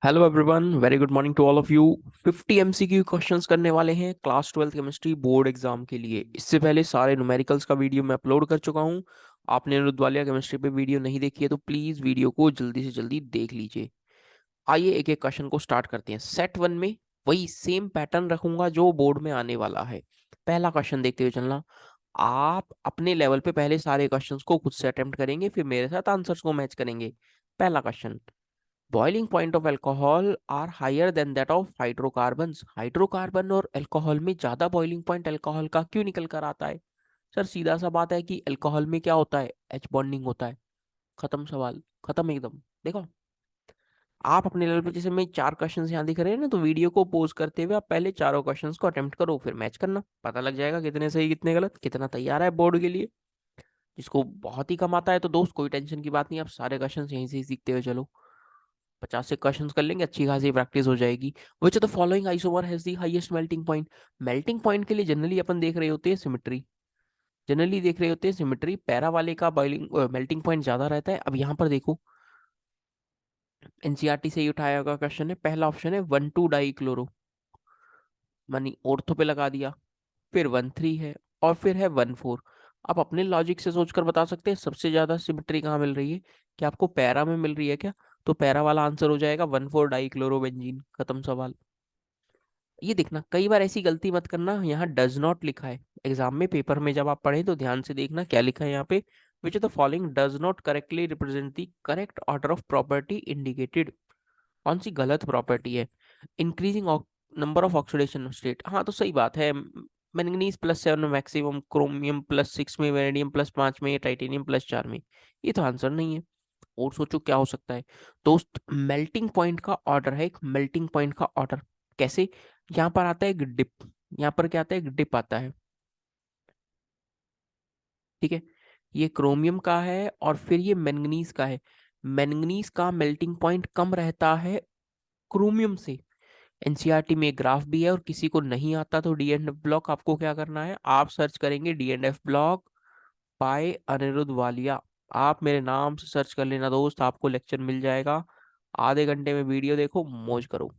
Hello everyone, very good morning to all of you. 50 MCQ questions करने वाले हैं class 12th chemistry board exam के लिए। इससे पहले सारे न्यूमेरिकल्स का वीडियो मैं अपलोड कर चुका हूं। आपने रुद्वालिया केमिस्ट्री पे वीडियो नहीं देखी है तो प्लीज वीडियो को जल्दी से जल्दी देख लीजिए। आइए एक एक क्वेश्चन को स्टार्ट करते हैं। सेट वन में वही सेम पैटर्न रखूंगा जो बोर्ड में आने वाला है। पहला क्वेश्चन देखते हुए चलना। आप अपने लेवल पे पहले सारे क्वेश्चंस को खुद से अटेम्प्ट करेंगे, फिर मेरे साथ आंसर्स को मैच करेंगे। पहला question, boiling point of alcohol are higher than that of hydrocarbons. Hydrocarbon और अल्कोहल में ज्यादा बॉइलिंग पॉइंट अल्कोहल का क्यों निकल कर आता है? सर सीधा सा बात है कि अल्कोहल में क्या होता है, एच बॉन्डिंग होता है। खत्म सवाल, खत्म एकदम। देखो, आप अपने लेवल पे जैसे मैं चार क्वेश्चंस यहाँ दिख रहे हैं ना, तो वीडियो को पोज करते हुए आप पहले चारों क्वेश्चंस को अटेम्प्ट करो, फिर मैच करना, पता लग जाएगा कितने सही कितने गलत, कितना तैयार है बोर्ड के लिए। जिसको बहुत ही कम आता है तो दोस्त कोई टेंशन की बात नहीं, आप सारे क्वेश्चंस यहीं से ही सीखते हुए चलो। 50 से क्वेश्चंस कर लेंगे, अच्छी खासी प्रैक्टिस हो जाएगी। Which of the following isomer has the highest melting point? Melting point के लिए जनरली अपन देख रहे होते हैं सिमेट्री। जनरली देख रहे होते हैं सिमेट्री, पैरा वाले का बॉइलिंग मेल्टिंग पॉइंट ज्यादा रहता है। अब यहाँ पर देखो, एनसीईआरटी से ही उठाया हुआ क्वेश्चन है। पहला ऑप्शन है 1,2 डाई क्लोरो, मानी ऑर्थो पे लगा दिया। फिर 1,3 है, और फिर है 1,4। आप अपने लॉजिक से सोचकर बता सकते हैं सबसे ज्यादा सिमेट्री कहाँ मिल रही है, कि आपको पैरा में मिल रही है क्या? तो पैरा वाला आंसर हो जाएगा 1,4 डाई क्लोरोबेंजीन। खत्म सवाल। ये देखना, कई बार ऐसी गलती मत करना, यहाँ डज नॉट लिखा है। एग्जाम में पेपर में जब आप पढ़ें तो ध्यान से देखना क्या लिखा है यहाँ पे। Which of the following does not correctly represent the correct order of property indicated? कौन सी गलत प्रॉपर्टी है? Increasing number of oxidation state, हाँ तो सही बात है। मैंगनीज +7 में मैक्सिमम, क्रोमियम +6 में, वेनेडियम +5 में, टाइटेनियम +4 में। ये तो आंसर नहीं है। और सोचो क्या हो सकता है। दोस्त, मेल्टिंग पॉइंट का ऑर्डर है, एक मेल्टिंग पॉइंट का ऑर्डर। कैसे? यहाँ पर आता है एक डिप, यहाँ पर क्या आता है, एक डिप आता है। ठीक है, ये क्रोमियम का है और फिर ये मैंगनीज का है। मैंगनीज का मेल्टिंग पॉइंट कम रहता है क्रोमियम से। एनसीईआरटी में एक ग्राफ भी है, और किसी को नहीं आता तो डी एंड एफ ब्लॉक आपको क्या करना है, आप सर्च करेंगे D and F block by Aniruddh Walia. आप मेरे नाम से सर्च कर लेना दोस्त, आपको लेक्चर मिल जाएगा। आधे घंटे में वीडियो देखो, मौज करो।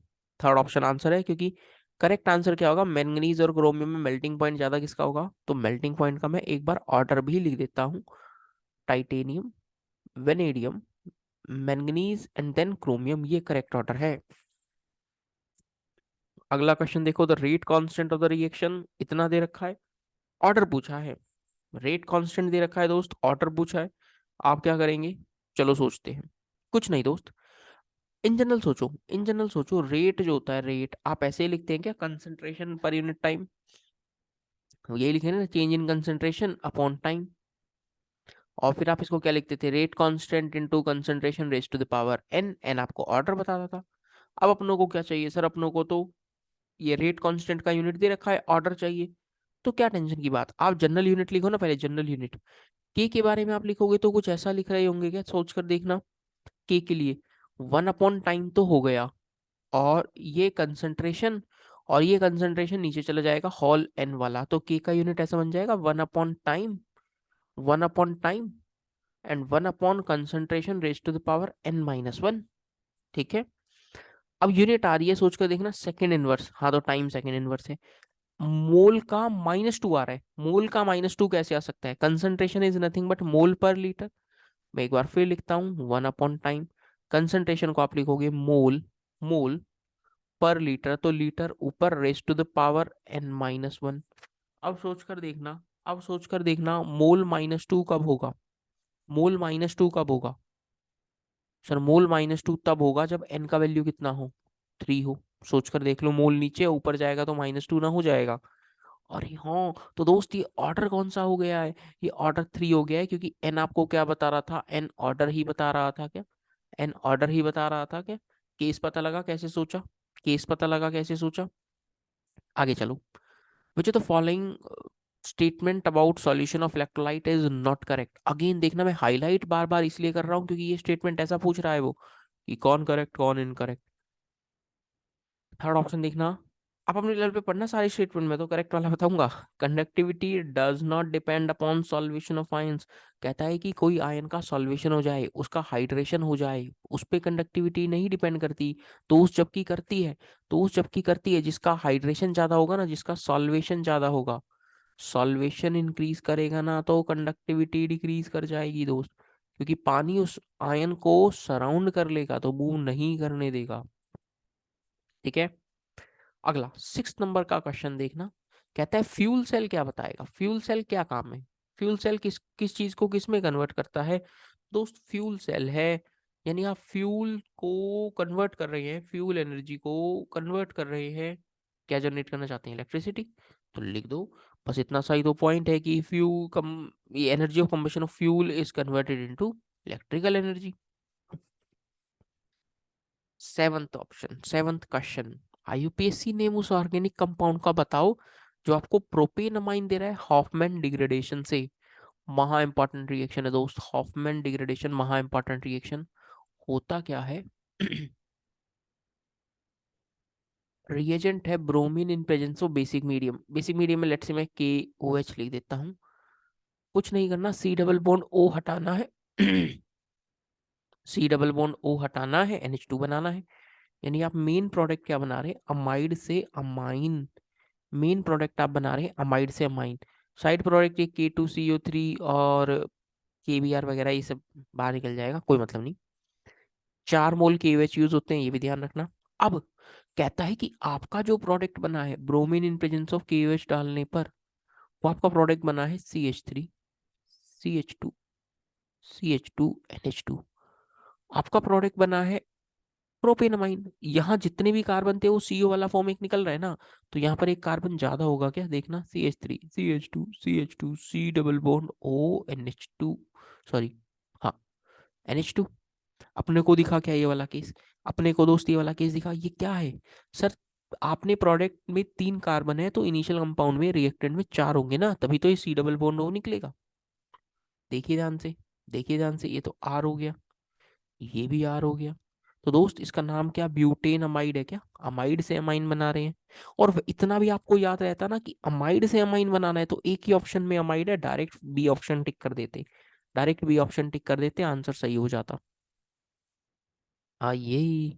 थर्ड ऑप्शन आंसर है, क्योंकि करेक्ट आंसर क्या होगा, मैंगनीज और क्रोमियम में मेल्टिंग पॉइंट ज्यादा किसका होगा? तो मेल्टिंग पॉइंट का मैं एक बार ऑर्डर भी लिख देता हूँ। Titanium, vanadium, manganese and then chromium, ये करेक्ट ऑर्डर है। अगला क्वेश्चन देखो, the rate constant of the reaction इतना दे रखा है, ऑर्डर पूछा है। रेट कांस्टेंट दे रखा है दोस्त, ऑर्डर पूछा है, आप क्या करेंगे? चलो सोचते हैं। कुछ नहीं दोस्त, इन जनरल सोचो, इन जनरल सोचो। रेट जो होता है, रेट आप ऐसे ही लिखते हैं क्या, कंसंट्रेशन पर यूनिट टाइम। यही लिखे ना, change in concentration upon time. और फिर आप इसको क्या लिखते थे, rate constant into concentration raise to the power n. N आपको ऑर्डर बताता था। अब अपनों को क्या चाहिए सर, अपनों को तो ये रेट कांस्टेंट का यूनिट दे रखा है, ऑर्डर चाहिए। तो क्या टेंशन की बात, आप जनरल यूनिट लिखो ना, पहले जनरल यूनिट। के बारे में आप लिखोगे तो कुछ ऐसा लिख रहे होंगे क्या, सोच कर देखना। के लिए 1/टाइम तो हो गया, और ये कंसंट्रेशन, और ये कंसंट्रेशन नीचे चला जाएगा हॉल एन वाला, तो के का यूनिट ऐसा बन जाएगा 1/टाइम, 1/टाइम एंड 1/कंसंट्रेशन raise to the power n-1। ठीक है, अब यूनिट आ रही है, सोच कर देखना, सेकेंड इनवर्स। हाँ तो टाइम सेकेंड इनवर्स है। मोल का -2 आ रहा है, मोल का -2 कैसे आ सकता है? कंसंट्रेशन इज नथिंग बट मोल पर लीटर। मैं एक बार फिर लिखता हूँ, 1/टाइम, कंसंट्रेशन को आप लिखोगे मोल, मोल पर लीटर, तो लीटर ऊपर raise to the power n-1। अब सोच कर देखना, अब सोच कर देखना, मोल -2 कब होगा? मोल -2 कब होगा सर? मोल -2 तब होगा जब n का वैल्यू कितना हो, 3 हो। सोच कर देख लो, मोल नीचे ऊपर जाएगा तो -2 ना हो जाएगा। अरे हाँ, तो दोस्त ये ऑर्डर कौन सा हो गया है? ये ऑर्डर 3 हो गया है, क्योंकि एन आपको क्या बता रहा था, एन ऑर्डर ही बता रहा था क्या? एन ऑर्डर ही बता रहा था क्या? केस पता लगा कैसे सोचा, केस पता लगा कैसे सोचा। आगे चलो। Which of the following statement about solution of electrolyte is not correct? Again देखना, मैं हाईलाइट बार बार इसलिए कर रहा हूँ क्योंकि ये स्टेटमेंट ऐसा पूछ रहा है वो, कि कौन करेक्ट कौन इनकरेक्ट। थर्ड ऑप्शन देखना, आप अपने लेवल पे पढ़ना सारी स्टेटमेंट, में तो करेक्ट वाला बताऊंगा। Conductivity does not depend upon solvation of ions. कहता है कि कोई आयन का सॉल्वेशन हो जाए, उसका हाइड्रेशन हो जाए, उस पे कंडक्टिविटी नहीं डिपेंड करती। तो उस जबकि करती है, तो उस जबकि करती है जिसका हाइड्रेशन ज्यादा होगा ना, जिसका सॉल्वेशन ज्यादा होगा। सॉल्वेशन इंक्रीज करेगा ना तो कंडक्टिविटी डिक्रीज कर जाएगी दोस्त, क्योंकि पानी उस आयन को सराउंड कर लेगा तो मूव नहीं करने देगा। ठीक है। अगला 6 नंबर का क्वेश्चन देखना। कहता है फ्यूल सेल क्या बताएगा, फ्यूल सेल क्या काम है। फ्यूल सेल किस किस चीज को किस में कन्वर्ट करता है दोस्त। फ्यूल सेल है, यानी आप फ्यूल को कन्वर्ट कर रहे हैं, फ्यूल एनर्जी को कन्वर्ट कर रहे हैं, क्या जनरेट करना चाहते हैं, इलेक्ट्रिसिटी। तो लिख दो, बस इतना सा ही तो पॉइंट है कि फ्यूल कम, ये energy of combustion of fuel is converted into electrical energy. Seventh option, seventh question. आईयूपीएससी name उस ऑर्गेनिक कंपाउंड का बताओ जो आपको प्रोपेनमाइन दे रहा है हॉफमैन डिग्रेडेशन से। महा इंपॉर्टेंट रिएक्शन है दोस्त, हॉफमैन डिग्रेडेशन महा इंपॉर्टेंट रिएक्शन। होता क्या है रिएजेंट है bromine in presence of basic medium. Basic medium में लेट्स से मैं के ओ एच लिख देता हूँ। कुछ नहीं करना, सी डबल बॉन्ड ओ हटाना है सी डबल बॉन्ड ओ हटाना है, NH2 बनाना है। यानी आप मेन प्रोडक्ट क्या बना रहे हैं, अमाइड से अमाइन। मेन प्रोडक्ट आप बना रहे हैं अमाइड से अमाइन। साइड प्रोडक्ट ये K2CO3 और KBr वगैरह ये सब बाहर निकल जाएगा, कोई मतलब नहीं। 4 मोल KOH यूज होते हैं, ये भी ध्यान रखना। अब कहता है कि आपका जो प्रोडक्ट बना है bromine in presence of KOH डालने पर, वो आपका प्रोडक्ट बना है CH3 CH2 आपका प्रोडक्ट बना है प्रोपेनमाइन। यहाँ जितने भी कार्बन थे वो CO वाला फॉर्म एक निकल रहा है ना, तो यहाँ पर एक कार्बन ज्यादा होगा क्या, देखना CH3 CH2 C double bond ONH2, sorry, हाँ, NH2। अपने को दिखा क्या ये वाला केस, अपने को दोस्त ये वाला केस दिखा, ये क्या है सर। आपने प्रोडक्ट में 3 कार्बन है तो इनिशियल कंपाउंड में रिएक्टेंट में 4 होंगे ना, तभी तो ये C डबल बॉन्ड O निकलेगा। देखिए ध्यान से, देखिए ध्यान से, ये तो R हो गया, ये भी R हो गया। तो दोस्त इसका नाम क्या, ब्यूटेन अमाइड है क्या, अमाइड से अमाइन बना रहे हैं। और इतना भी आपको याद रहता ना कि अमाइड से अमाइन बनाना है तो एक ही ऑप्शन में अमाइड है, डायरेक्ट बी ऑप्शन टिक कर देते, डायरेक्ट बी ऑप्शन टिक कर देते, आंसर सही हो जाता। हाँ यही।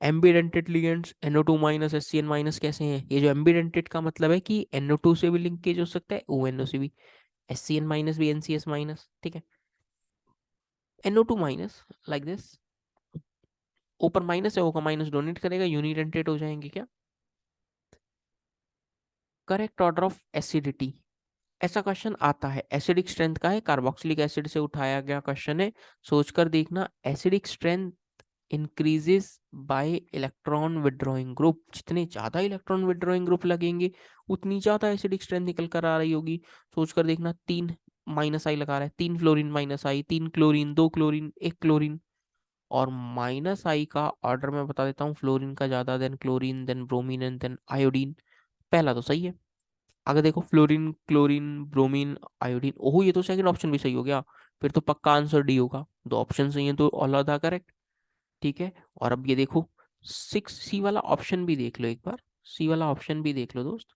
Ambidentate ligands NO2 minus HCN minus कैसे हैं, ये जो एम्बिडेंटेड का मतलब है कि NO2 से भी लिंकेज हो सकता है, ONO से भी, HCN माइनस भी NCS माइनस, ठीक है। NO2 माइनस लाइक दिस, ऊपर माइनस है, O का माइनस डोनेट करेगा, यूनिडेंटेड हो जाएंगे क्या। करेक्ट ऑर्डर ऑफ एसिडिटी, ऐसा क्वेश्चन आता है, एसिडिक स्ट्रेंथ का है, कार्बोक्सिलिक एसिड से उठाया गया क्वेश्चन है। सोचकर देखना, acidic strength increases by electron withdrawing group, जितने ज्यादा इलेक्ट्रॉन विड्रॉइंग ग्रुप लगेंगे उतनी ज्यादा एसिडिक स्ट्रेंथ निकल कर आ रही होगी। सोचकर देखना, 3 -I लगा रहा है, 3 fluorine -I, 3 chlorine, 2 chlorine, 1 chlorine. और -I का ऑर्डर मैं बता देता हूँ, फ्लोरीन का ज्यादा, then chlorine, then bromine and then iodine. पहला तो सही है। अगर देखो फ्लोरीन, क्लोरीन, ब्रोमीन, आयोडीन, ओहो ये तो सेकंड ऑप्शन भी सही हो गया। फिर तो पक्का आंसर डी होगा, 2 ऑप्शन सही है तो ऑल आधा करेक्ट। ठीक है। और अब ये देखो 6C वाला ऑप्शन भी देख लो एक बार, सी वाला ऑप्शन भी देख लो दोस्त।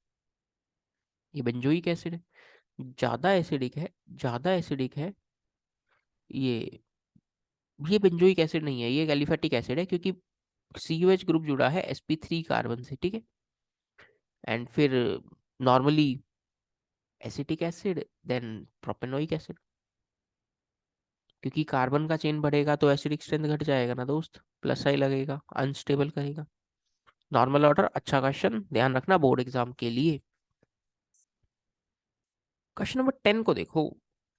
ये बेंजोइक एसिड है, ज्यादा एसिडिक है, ज्यादा एसिडिक है। ये ये बेंजोइक एसिड नहीं है, ये एलिफेटिक एसिड है, क्योंकि COH ग्रुप जुड़ा है sp3 कार्बन से, ठीक है। एंड फिर normally acetic acid, then propanoic acid. क्योंकि कार्बन का चेन बढ़ेगा तो एसिडिक स्ट्रेंथ घट जाएगा ना दोस्त, +I लगेगा, अनस्टेबल करेगा। नॉर्मल ऑर्डर, अच्छा क्वेश्चन, ध्यान रखना बोर्ड एग्जाम के लिए। क्वेश्चन नंबर 10 को देखो,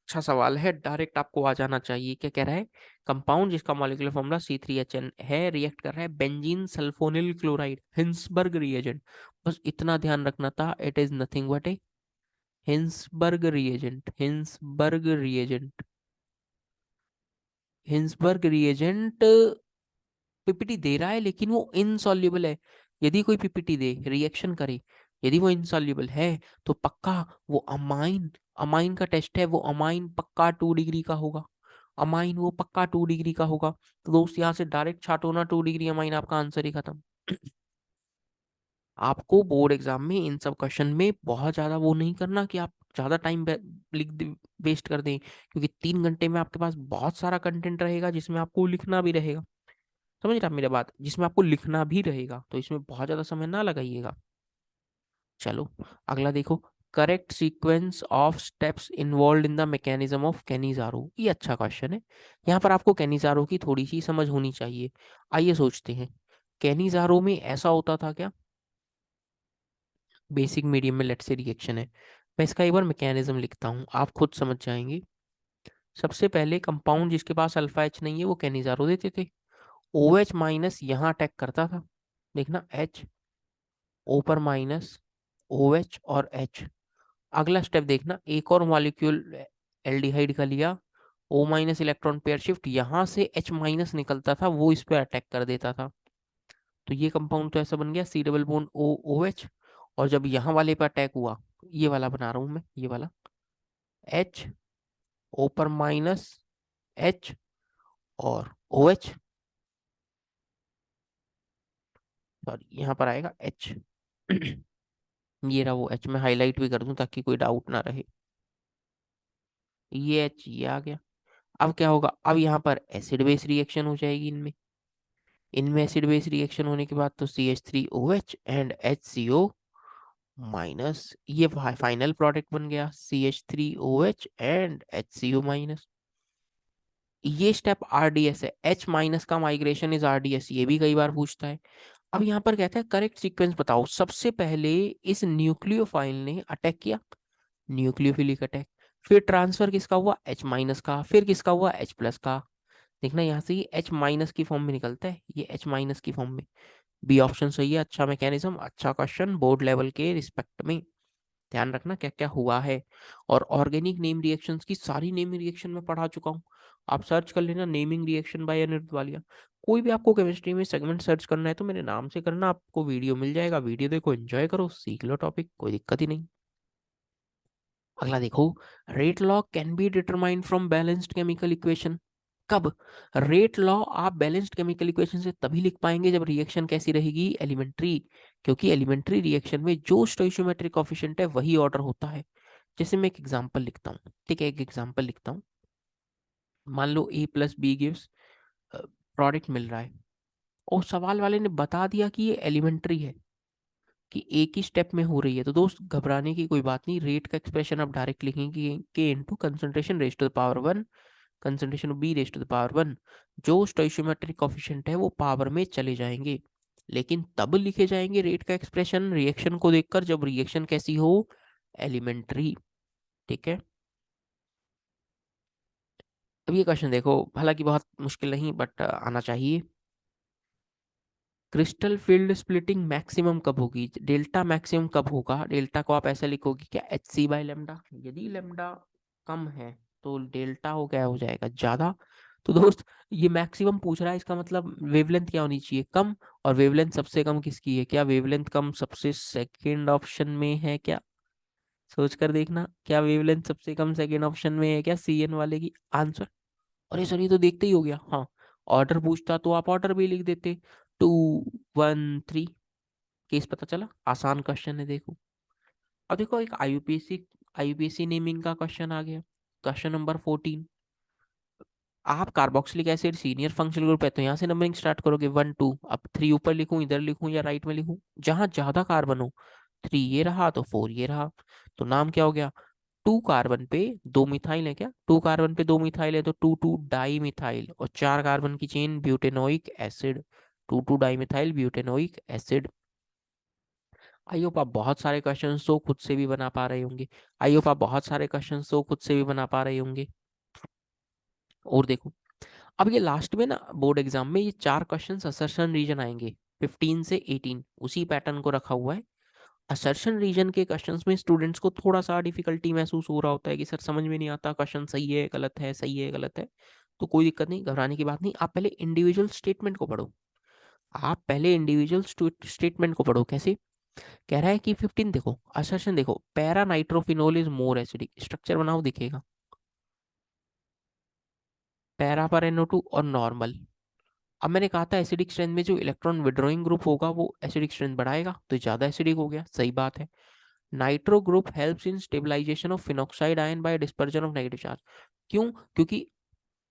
अच्छा सवाल है, डायरेक्ट आपको आ जाना चाहिए। क्या कह रहा है, कंपाउंड जिसका मॉलिक्यूलर फॉर्मूला C3HN है, रिएक्ट कर रहा है benzene sulphonyl chloride, Hinsberg reagent. बस इतना ध्यान रखना था, it is nothing but a Hinsberg reagent, Hinsberg reagent, Hinsberg reagent. PPT दे रहा है लेकिन वो इनसॉल्युबल है। यदि कोई पीपीटी दे, रिएक्शन करे, यदि वो इनसॉल्युबल है तो पक्का वो अमाइन, अमाइन का टेस्ट है, वो अमाइन पक्का 2 डिग्री का होगा, अमाइन वो पक्का 2 डिग्री का होगा। तो दोस्त यहाँ से डायरेक्ट छाटो ना 2 डिग्री अमाइन, आपका आंसर ही खत्म आपको बोर्ड एग्जाम में इन सब क्वेश्चन में बहुत ज़्यादा वो नहीं करना कि आप ज़्यादा टाइम वेस्ट कर दें, क्योंकि 3 घंटे में आपके पास बहुत सारा कंटेंट रहेगा जिसमें आपको लिखना भी रहेगा। समझ रहे आप मेरी बात, जिसमें आपको लिखना भी रहेगा, तो इसमें बहुत ज़्यादा समय ना लगाइएगा। चलो अगला देखो, correct sequence of steps involve in the mechanism of Cannizzaro. ये अच्छा क्वेश्चन है। यहाँ पर आपको कैनिजारो की थोड़ी सी समझ होनी चाहिए। आइए सोचते हैं, कैनिजारो में ऐसा होता था क्या? बेसिक मीडियम में लेट से रिएक्शन है, मैं इसका एक बार मैकेनिज्म लिखता हूँ, आप खुद समझ जाएंगे। सबसे पहले कंपाउंड जिसके पास अल्फा एच नहीं है वो कैनिजारो देते थे। ओ एच माइनस यहाँ अटैक करता था, देखना एच, ओ पर माइनस, ओ एच और एच। अगला स्टेप देखना, एक और मॉलिक्यूल एल्डिहाइड का लिया, O minus electron pair shift, यहाँ से एच माइनस निकलता था, वो इस पे अटैक कर देता था। तो ये कंपाउंड तो ऐसा बन गया C double bond O O H. और जब यहाँ वाले पे अटैक हुआ, ये वाला बना रहा हूँ मैं, ये वाला एच, ओ पर माइनस, एच और ओ एच, सॉरी यहाँ पर आएगा एच। ये रहा वो एच, मैं हाईलाइट भी कर दूं ताकि कोई डाउट ना रहे। ये एच ये आ गया। अब क्या होगा, अब यहाँ पर एसिड बेस रिएक्शन हो जाएगी इनमें। इनमें एसिड बेस रिएक्शन होने के बाद तो C H three O H and H C O minus, ये फाइनल प्रोडक्ट बन गया C H three O H and H C O minus. ये स्टेप आरडीएस है, एच माइनस का माइग्रेशन इज आरडीएस, ये भी कई बार पूछता है। अब यहाँ पर कहता है करेक्ट सीक्वेंस बताओ। सबसे पहले इस न्यूक्लियोफाइल ने अटैक किया, न्यूक्लियोफिलिक अटैक, फिर ट्रांसफर किसका हुआ, एच माइनस का, फिर किसका हुआ, एच प्लस का। देखना यहाँ से ये एच माइनस की फॉर्म में निकलता है, ये एच माइनस की फॉर्म में। बी ऑप्शन सही है, अच्छा मैकेनिज्म, अच्छा क्वेश्चन बोर्ड लेवल के रिस्पेक्ट में। ध्यान रखना क्या क्या हुआ है। और ऑर्गेनिक नेम रिएक्शंस की सारी नेमिंग रिएक्शन में पढ़ा चुका हूँ, आप सर्च कर लेना naming reaction by Aniruddh Walia. कोई भी आपको केमिस्ट्री में सेगमेंट सर्च करना है तो मेरे नाम से करना, आपको वीडियो मिल जाएगा, वीडियो देखो, एंजॉय करो, सीख लो टॉपिक, कोई दिक्कत ही नहीं। अगला देखो, rate law can be determined from balanced chemical equation. कब? रेट लॉ आप बैलेंस्ड केमिकल इक्वेशन से तभी लिख पाएंगे जब रिएक्शन कैसी रहेगी, एलिमेंट्री। क्योंकि एलिमेंट्री रिएक्शन में जो स्टोइशियोमेट्रिक कोफिशिएंट है वही ऑर्डर होता है। जैसे मैं एक एग्जांपल लिखता हूँ, ठीक है, एक एग्जांपल लिखता हूँ। मान लो ए प्लस बी गिव्स, प्रोडक्ट मिल रहा है, और सवाल वाले ने बता दिया कि ये एलिमेंट्री है, कि एक ही स्टेप में हो रही है, तो दोस्त घबराने की कोई बात नहीं। रेट का एक्सप्रेशन आप डायरेक्ट लिखेंगे k into concentration raise to the power one, concentration B raise to the power one. जो स्टोइशियोमेट्रिक कोफिशिएंट है वो पावर में चले जाएंगे, लेकिन तब लिखे जाएंगे रेट का एक्सप्रेशन रिएक्शन को देखकर जब रिएक्शन कैसी हो, एलिमेंट्री। ठीक है, अब ये क्वेश्चन देखो, हालांकि बहुत मुश्किल नहीं बट आना चाहिए। क्रिस्टल फील्ड स्प्लिटिंग मैक्सिमम कब होगी, डेल्टा मैक्सिमम कब होगा? डेल्टा को आप ऐसे लिखोगे क्या, एच सी बाई लेमडा। यदि लेमडा कम है तो डेल्टा हो क्या हो जाएगा, ज्यादा। तो दोस्त ये मैक्सिमम पूछ रहा है, इसका मतलब वेवलेंथ क्या होनी चाहिए, कम। और वेवलेंथ सबसे कम किसकी है, क्या वेवलेंथ कम सबसे सेकंड ऑप्शन में है क्या? सोच कर देखना, क्या वेवलेंथ सबसे कम सेकंड ऑप्शन में है क्या, सी एन वाले की आंसर। अरे सर ये तो देखते ही हो गया, हाँ। ऑर्डर पूछता तो आप ऑर्डर भी लिख देते, 2 1 3। केस पता चला, आसान क्वेश्चन है देखो। अब देखो एक आईयूपीएससी नेमिंग का क्वेश्चन आ गया, क्वेश्चन नंबर 14। आप carboxylic acid senior functional group है, तो यहाँ से नंबरिंग स्टार्ट करोगे 1 2। अब 3 ऊपर लिखूं, इधर लिखूं या राइट में लिखूं, जहां ज्यादा कार्बन हो। 3 ये रहा तो 4 ये रहा, तो नाम क्या हो गया, 2 कार्बन पे 2 मिथाइल है क्या, 2 कार्बन पे 2 मिथाइल है तो 2 2 डाई मिथाइल, और 4 कार्बन की chain butanoic acid, 2 2 di methyl butanoic acid. I hope आप बहुत सारे क्वेश्चन तो खुद से भी बना पा रहे होंगे, आई होप आप बहुत सारे क्वेश्चन तो खुद से भी बना पा रहे होंगे। और देखो, अब ये लास्ट में ना बोर्ड एग्जाम में ये 4 क्वेश्चन असर्शन रीजन आएंगे, 15 से 18, उसी पैटर्न को रखा हुआ है। असर्शन रीजन के क्वेश्चंस में स्टूडेंट्स को थोड़ा सा डिफिकल्टी महसूस हो रहा होता है कि सर समझ में नहीं आता, क्वेश्चन सही है गलत है, सही है गलत है। तो कोई दिक्कत नहीं, घबराने की बात नहीं, आप पहले इंडिविजुअल स्टेटमेंट को पढ़ो। आप पहले इंडिविजुअल स्टेटमेंट को पढ़ो, कैसे? कह रहा है कि 15 देखो, असर्शन देखो, para nitrophenol is more acidic, structure बनाओ दिखेगा, पैरा पर NO2 और नॉर्मल, अब मैंने कहा था एसिडिक स्ट्रेंथ में जो इलेक्ट्रॉन विड्रॉइंग ग्रुप होगा वो एसिडिक स्ट्रेंथ बढ़ाएगा, तो ज्यादा एसिडिक हो गया, सही बात है। Nitro group helps in stabilisation of phenoxide ion by dispersion of negative charge. क्यों? क्योंकि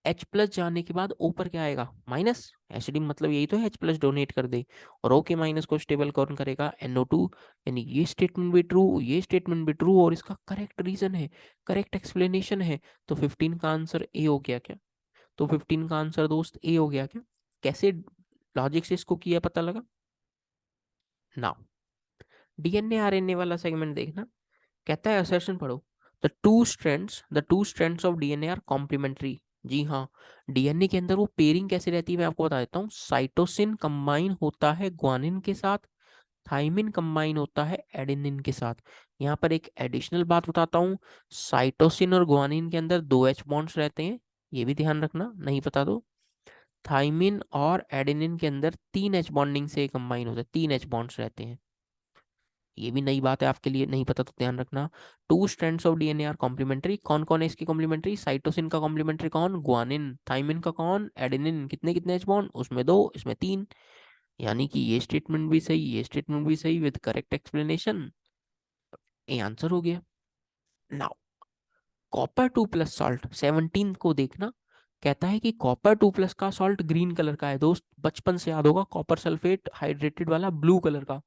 H प्लस जाने के बाद O पर क्या आएगा? माइनस। एसिडिक मतलब यही तो है, H प्लस डोनेट कर दे, और O के माइनस को स्टेबल कौन करेगा? NO2। यानी ये स्टेटमेंट भी ट्रू, ये स्टेटमेंट भी ट्रू, और इसका करेक्ट रीजन है, करेक्ट एक्सप्लेनेशन है। तो 15 का आंसर ए हो गया क्या? तो 15 का आंसर दोस्त ए हो गया क्या? कैसे लॉजिक से इसको किया पता लगा? नाउ डीएनए आरएनए वाला सेगमेंट देखना। कहता है असर्शन पढ़ो। The two strands of DNA are complementary. जी हाँ, डीएनए के अंदर वो पेयरिंग कैसे रहती है मैं आपको बता देता हूँ। साइटोसिन कंबाइन होता है ग्वानिन के साथ, थाइमिन कंबाइन होता है एडेनिन के साथ। यहाँ पर एक एडिशनल बात बताता हूँ, साइटोसिन और ग्वानिन के अंदर दो एच बॉन्ड्स रहते हैं, ये भी ध्यान रखना, नहीं पता तो। थाइमिन और एडेनिन के अंदर तीन एच बॉन्डिंग से कंबाइन होते हैं, तीन एच बॉन्ड्स रहते हैं, ये भी नई बात है आपके लिए, नहीं पता तो ध्यान रखना। Two strands of DNA are complementary. कौन कौन है इसकी कॉम्प्लीमेंट्री? साइटोसिन का कॉम्प्लीमेंट्री कौन? ग्वानिन। थाइमिन का कौन? एडेनिन। कितने कितने एच बॉन्ड? उसमें दो, इसमें तीन। यानी कि ये स्टेटमेंट भी सही, ये स्टेटमेंट भी सही, विद करेक्ट एक्सप्लेनेशन। ये आंसर हो गया। Now copper two plus salt 17 को देखना। कहता है कि कॉपर टू प्लस का सॉल्ट ग्रीन कलर का है दोस्त, बचपन से याद होगा, कॉपर सल्फेट हाइड्रेटेड वाला ब्लू कलर का।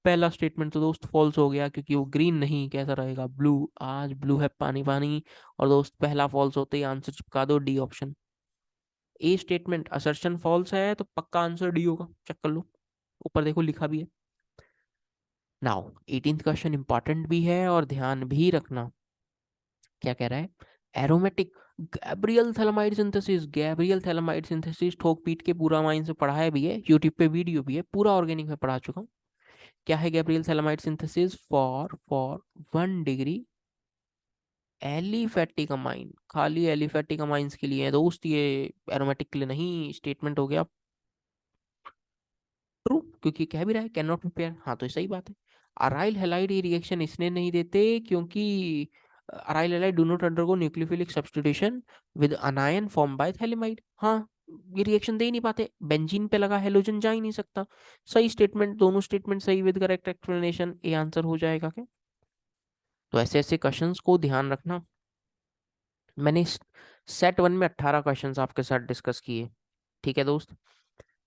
पहला स्टेटमेंट तो दोस्त फॉल्स हो गया, क्योंकि वो ग्रीन नहीं, कैसा रहेगा? ब्लू। आज ब्लू है पानी पानी। और दोस्त पहला फॉल्स होते ही आंसर चिपका दो D option. A statement assertion false है तो पक्का आंसर डी होगा, चेक कर लो, ऊपर देखो लिखा भी है। नाउ 18th क्वेश्चन इंपॉर्टेंट भी है और ध्यान भी रखना। क्या कह रहा है? Aromatic Gabriel phthalimide synthesis. Gabriel phthalimide synthesis ठोक पीट के पूरा माइंड से पढ़ाया भी है, यूट्यूब पे वीडियो भी है, पूरा ऑर्गेनिक में पढ़ा चुका हूँ। क्या है Gabriel phthalimide synthesis? For 1 degree aliphatic amine, खाली एलिफेटिक अमाइंस के लिए है दोस्त ये, एरोमेटिक के लिए नहीं। स्टेटमेंट हो गया ट्रू, क्योंकि कह भी रहा है कैन नॉट प्रिपेयर, हाँ तो सही बात है। अराइल हैलाइड ये रिएक्शन इसने नहीं देते क्योंकि aryl halide do not undergo nucleophilic substitution with अनायन form by phthalimide. हाँ, ये रिएक्शन दे ही नहीं पाते, बेंजीन पे लगा हेलोजन जा ही नहीं सकता। सही स्टेटमेंट, दोनों स्टेटमेंट सही with correct explanation, A answer हो जाएगा क्या? तो ऐसे ऐसे क्वेश्चंस को ध्यान रखना। मैंने सेट वन में 18 क्वेश्चंस आपके साथ डिस्कस किए, ठीक है दोस्त।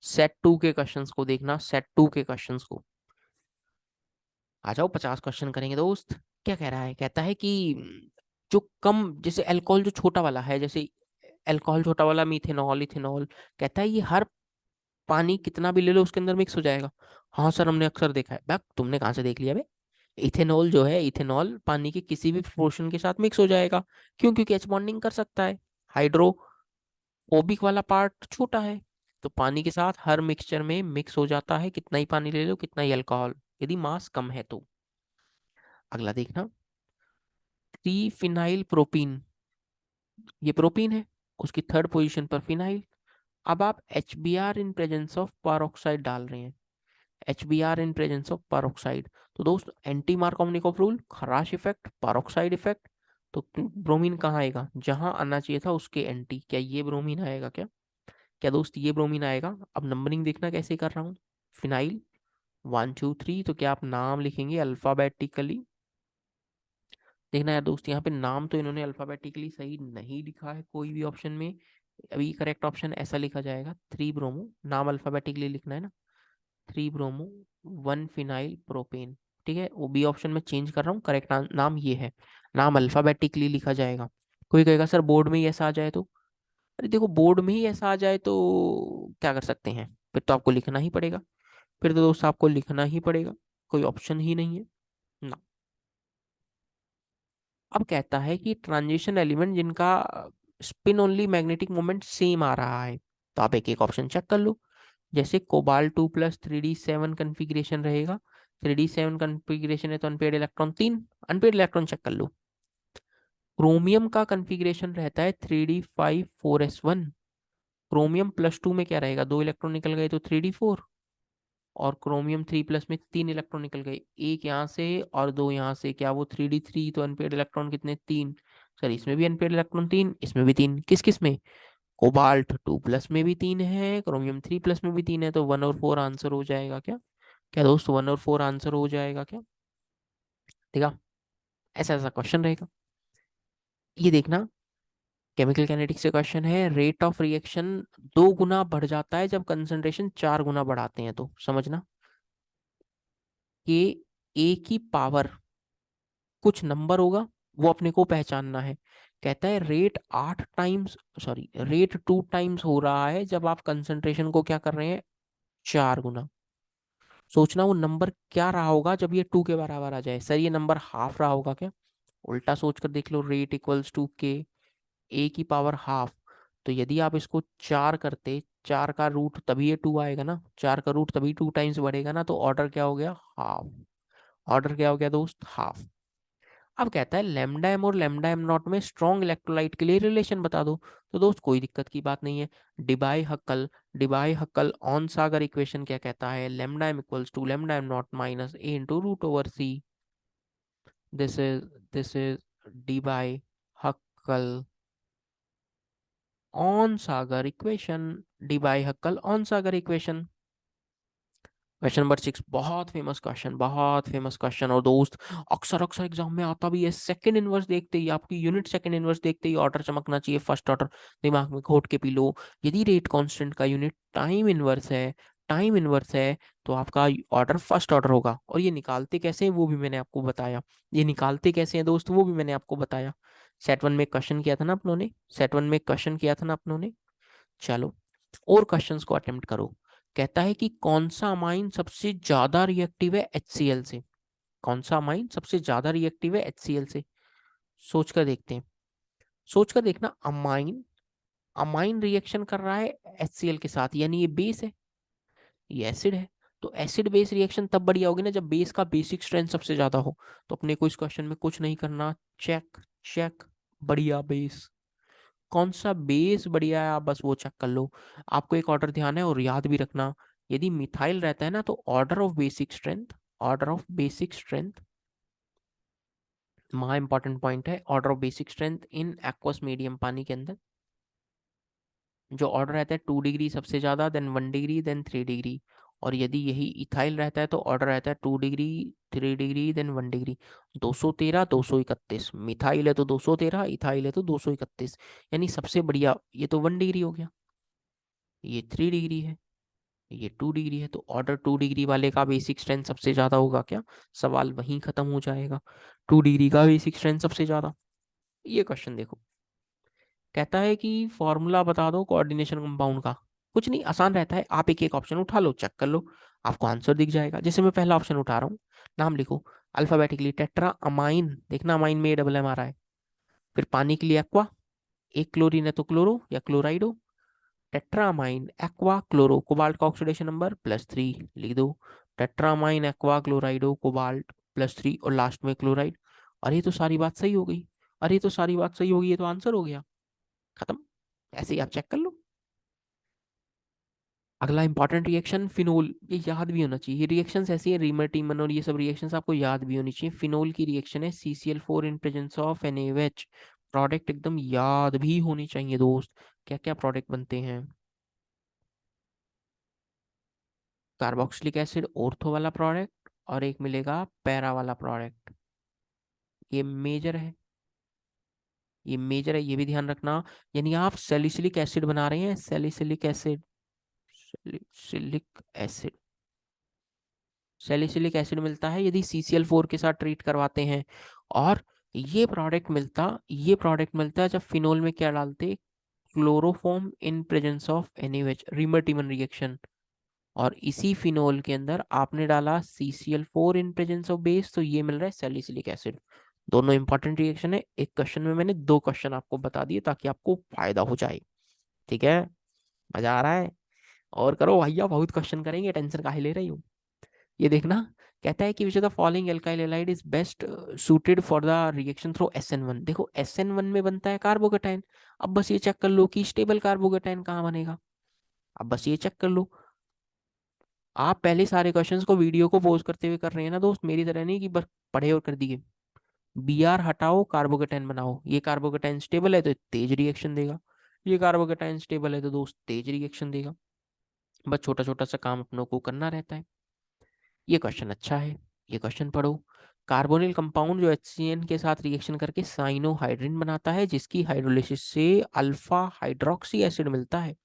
सेट टू के क्वेश्चंस को देखना, सेट टू के क्वेश्चंस को। आ जाओ 50 क्वेश्चन करेंगे दोस्त। क्या कह रहा है? कहता है कि जो कम, जैसे अल्कोहल जो छोटा वाला है, जैसे अल्कोहल छोटा वाला, मीथेनॉल, इथेनॉल, कहता है ये हर पानी कितना भी ले लो उसके अंदर मिक्स हो जाएगा। हाँ सर, हमने अक्सर देखा है। बैक तुमने कहाँ से देख लिया बे? इथेनॉल जो है, इथेनॉल पानी के किसी भी प्रोपोर्शन के साथ मिक्स हो जाएगा। क्यों? क्योंकि एच बॉन्डिंग कर सकता है, हाइड्रोफोबिक वाला पार्ट छोटा है, तो पानी के साथ हर मिक्सचर में मिक्स हो जाता है, कितना ही पानी ले लो, कितना ही अल्कोहल, यदि मास कम है तो। अगला देखना, थ्री फिनाइल प्रोपीन, ये प्रोपीन है, उसकी थर्ड पोजीशन पर फिनाइल। अब आप H B R in presence of peroxide डाल रहे हैं, H B R in presence of peroxide. तो दोस्त anti Markovnikov rule, Kharasch effect, peroxide effect, तो ब्रोमीन कहाँ आएगा? जहां आना चाहिए था उसके एंटी। क्या ये ब्रोमीन आएगा क्या? क्या दोस्त ये ब्रोमीन आएगा? अब नंबरिंग देखना कैसे कर रहा हूँ। फिनाइल 1 2 3, तो क्या आप नाम लिखेंगे अल्फाबेटिकली? देखना यार दोस्त, यहाँ पे नाम तो इन्होंने अल्फाबेटिकली सही नहीं लिखा है कोई भी ऑप्शन में। अभी करेक्ट ऑप्शन ऐसा लिखा जाएगा, 3 ब्रोमो, नाम अल्फाबेटिकली लिखना है ना, 3 ब्रोमो 1 फिनाइल प्रोपेन। ठीक है, वो बी ऑप्शन में चेंज कर रहा हूँ, करेक्ट नाम ये है, नाम अल्फाबेटिकली लिखा जाएगा। कोई कहेगा सर बोर्ड में ही ऐसा आ जाए तो, अरे देखो बोर्ड में ही ऐसा आ जाए तो क्या कर सकते हैं, फिर तो आपको लिखना ही पड़ेगा, फिर तो दोस्त आपको लिखना ही पड़ेगा, कोई ऑप्शन ही नहीं है ना। अब कहता है कि ट्रांजिशन एलिमेंट जिनका spin only magnetic moment same आ रहा है, तो आप एक एक ऑप्शन चेक कर लो। जैसे कोबाल्ट 2 + 3d7 कन्फिग्रेशन रहेगा, 3d7 कन्फिग्रेशन है तो unpaired electron 3, unpaired electron check कर लो। क्रोमियम का कन्फिग्रेशन रहता है 3d5 4s1, क्रोमियम +2 में क्या रहेगा? 2 इलेक्ट्रॉन निकल गए तो 3d4, और क्रोमियम 3+ में 3 इलेक्ट्रॉन निकल गए, एक यहाँ से और दो यहाँ से, क्या वो 3d3? तो अनपेड इलेक्ट्रॉन कितने? 3। सर इसमें भी अनपेड इलेक्ट्रॉन 3, इसमें भी 3, किस किस में? कोबाल्ट 2+ में भी 3 है, क्रोमियम 3+ में भी 3 है, तो 1 और 4 आंसर हो जाएगा क्या? क्या दोस्त 1 और 4 आंसर हो जाएगा क्या? ठीक है, ऐसा ऐसा क्वेश्चन रहेगा। ये देखना, केमिकल काइनेटिक्स से क्वेश्चन है, रेट ऑफ रिएक्शन 2 गुना बढ़ जाता है जब कंसंट्रेशन 4 गुना बढ़ाते हैं, तो समझना कि ए की पावर कुछ नंबर होगा, वो अपने को पहचानना है। कहता है rate 8 times, sorry rate 2 times हो रहा है जब आप कंसंट्रेशन को क्या कर रहे हैं, 4 गुना। सोचना वो नंबर क्या रहा होगा जब ये 2 के बराबर आ जाए। सर ये नंबर हाफ रहा होगा क्या? उल्टा सोच कर देख लो, रेट इक्वल्स टू के, ए की पावर हाफ। तो यदि आप इसको 4 करते, 4 का रूट तभी ये 2 आएगा ना, 4 का रूट तभी 2 टाइम्स बढ़ेगा ना, तो ऑर्डर क्या हो गया, हाफ। ऑर्डर क्या हो गया दोस्त, हाफ। अब कहता है लेमडा एम और लेमडा एम नॉट में स्ट्रॉन्ग इलेक्ट्रोलाइट के लिए रिलेशन बता दो। तो दोस्त कोई दिक्कत की बात नहीं है। Debye Huckel Onsager equation क्या कहता है, lambda m equals to lambda m naught minus A into root over C. This is Debye Huckel Onsager equation, Debye Huckel Onsager equation. Question number 6 बहुत famous question, बहुत famous question. और दोस्त अक्सर अक्सर exam में आता भी है। सेकंड इनवर्स देखते ही आपकी यूनिट, सेकंड इनवर्स देखते ही ऑर्डर चमकना चाहिए, फर्स्ट ऑर्डर दिमाग में घोट के पी लो। यदि रेट कांस्टेंट का यूनिट टाइम इनवर्स है, टाइम इनवर्स है, तो आपका ऑर्डर फर्स्ट ऑर्डर होगा। और ये निकालते कैसे हैं वो भी मैंने आपको बताया, ये निकालते कैसे हैं दोस्त वो भी मैंने आपको बताया। सेट वन में क्वेश्चन किया था ना अपनों ने, सेट वन में क्वेश्चन किया था ना अपनों ने। चलो और क्वेश्चंस को अटेम्प्ट करो। कहता है कि कौन सा अमाइन सबसे ज्यादा रिएक्टिव है HCl से, कौन सा अमाइन सबसे ज्यादा रिएक्टिव है HCl से। सोच कर देखते हैं, सोच कर देखना। अमाइन, अमाइन रिएक्शन कर रहा है HCl के साथ, यानी ये बेस है, ये एसिड है। तो एसिड बेस रिएक्शन तब बढ़िया होगी ना जब बेस का बेसिक स्ट्रेंथ सबसे ज्यादा हो। तो अपने को इस क्वेश्चन में कुछ नहीं करना, चेक चेक, बढ़िया बेस। कौन सा बेस बढ़िया है आप बस वो चेक कर लो। आपको एक ऑर्डर ध्यान है और याद भी रखना, यदि मिथाइल रहता है ना तो order of basic strength, order of basic strength, वहाँ इंपॉर्टेंट पॉइंट है, order of basic strength in aqueous medium पानी के अंदर जो ऑर्डर रहता है 2 डिग्री सबसे ज्यादा, देन 1 डिग्री, देन 3 डिग्री। और यदि यही इथाइल रहता है तो ऑर्डर रहता है 2 degree, 3 degree, then 1 degree. 213, 231, methyl है तो 213, इथाइल है तो 231। यानी सबसे बढ़िया ये तो 1 डिग्री हो गया, ये 3 डिग्री है, ये 2 डिग्री है। तो ऑर्डर 2 डिग्री वाले का बेसिक स्ट्रेंथ सबसे ज्यादा होगा क्या? सवाल वहीं खत्म हो जाएगा, 2 डिग्री का बेसिक स्ट्रेंथ सबसे ज्यादा। ये क्वेश्चन देखो, कहता है कि फॉर्मूला बता दो कोऑर्डिनेशन कंपाउंड का। कुछ नहीं, आसान रहता है, आप एक एक ऑप्शन उठा लो, चेक कर लो, आपको आंसर दिख जाएगा। जैसे मैं पहला ऑप्शन उठा रहा हूँ, नाम लिखो अल्फाबेटिकली, टेट्रा अमाइन, देखना अमाइन में डबल एम आ रहा है। फिर पानी के लिए एक्वा, एक क्लोरीन है तो क्लोरो या क्लोराइड हो, टेट्रामाइन एक्वा क्लोरो, कोबाल्ट का ऑक्सीडेशन नंबर +3 लिख दो। टेट्रामाइन एक्वा क्लोराइडो कोबाल्ट +3 और लास्ट में क्लोराइड। अरे तो सारी बात सही हो गई, अरे तो सारी बात सही होगी, ये तो आंसर हो गया, खत्म। ऐसे ही आप चेक कर लो। अगला इंपॉर्टेंट रिएक्शन फिनोल, ये याद भी होना चाहिए। ये रिएक्शंस ऐसी है, रीमर टीमन और ये सब रिएक्शंस आपको याद भी होनी चाहिए। फिनोल की रिएक्शन है CCl4 in presence of NaOH। Product एकदम याद भी होनी चाहिए दोस्त। क्या क्या प्रोडक्ट बनते हैं, कार्बोक्सिलिक एसिड ऑर्थो वाला प्रोडक्ट, और एक मिलेगा पैरा वाला प्रोडक्ट। ये मेजर है, ये मेजर है, ये भी ध्यान रखना। यानी आप सैलिसिलिक एसिड बना रहे हैं, salicylic acid, salicylic acid, salicylic acid मिलता है यदि CCl4 के साथ ट्रीट करवाते हैं। और ये प्रोडक्ट मिलता है जब फिनोल में क्या डालते, chloroform in presence of NaOH, reamer टीमन reaction. और इसी फिनोल के अंदर आपने डाला CCl4 in presence of base, तो ये मिल रहा है सैलिसिलिक एसिड। दोनों इंपॉर्टेंट रिएक्शन है, एक क्वेश्चन में मैंने 2 क्वेश्चन आपको बता दिए ताकि आपको फायदा हो जाए। ठीक है, मजा आ रहा है? और करो भैया, बहुत क्वेश्चन करेंगे, टेंशन काहे ले रही हूँ। ये देखना, कहता है कि which of the following alkyl halide is best suited for the reaction through SN1। देखो SN1 में बनता है कार्बोकेटाइन। अब बस ये चेक कर लो कि स्टेबल कार्बोकेटाइन कहाँ बनेगा, अब बस ये चेक कर लो। आप पहले सारे क्वेश्चंस को वीडियो को पॉज करते हुए कर रहे हैं ना दोस्त, मेरी तरह नहीं कि बस पढ़े और कर दिए। Br हटाओ, कार्बोकेटाइन बनाओ, ये कार्बोकेटाइन स्टेबल है तो तेज रिएक्शन देगा। ये कार्बोकेटाइन स्टेबल है तो दोस्त तेज रिएक्शन देगा। बस छोटा छोटा सा काम अपनों को करना रहता है। ये क्वेश्चन अच्छा है, ये क्वेश्चन पढ़ो। कार्बोनिल कंपाउंड जो HCN के साथ रिएक्शन करके साइनोहाइड्रिन बनाता है, जिसकी हाइड्रोलिसिस से अल्फा हाइड्रोक्सी एसिड मिलता है।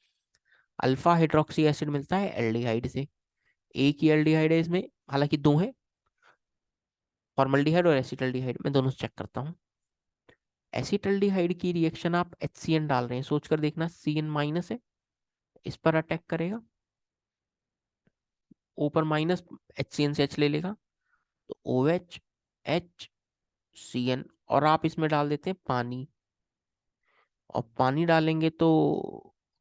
अल्फा हाइड्रोक्सी एसिड मिलता है एल्डिहाइड से। एक ही एल्डिहाइड है इसमें, हालांकि दो है, फॉर्मल्डिहाइड और एसिटल्डिहाइड। मैं दोनों चेक करता हूँ। एसिटल्डिहाइड की रिएक्शन आप HCN डाल रहे हैं, सोचकर देखना CN माइनस है, इस पर अटैक करेगा, ऊपर माइनस, HCN से H ले लेगा, तो OH HCN, और आप इसमें डाल देते हैं पानी। और पानी डालेंगे तो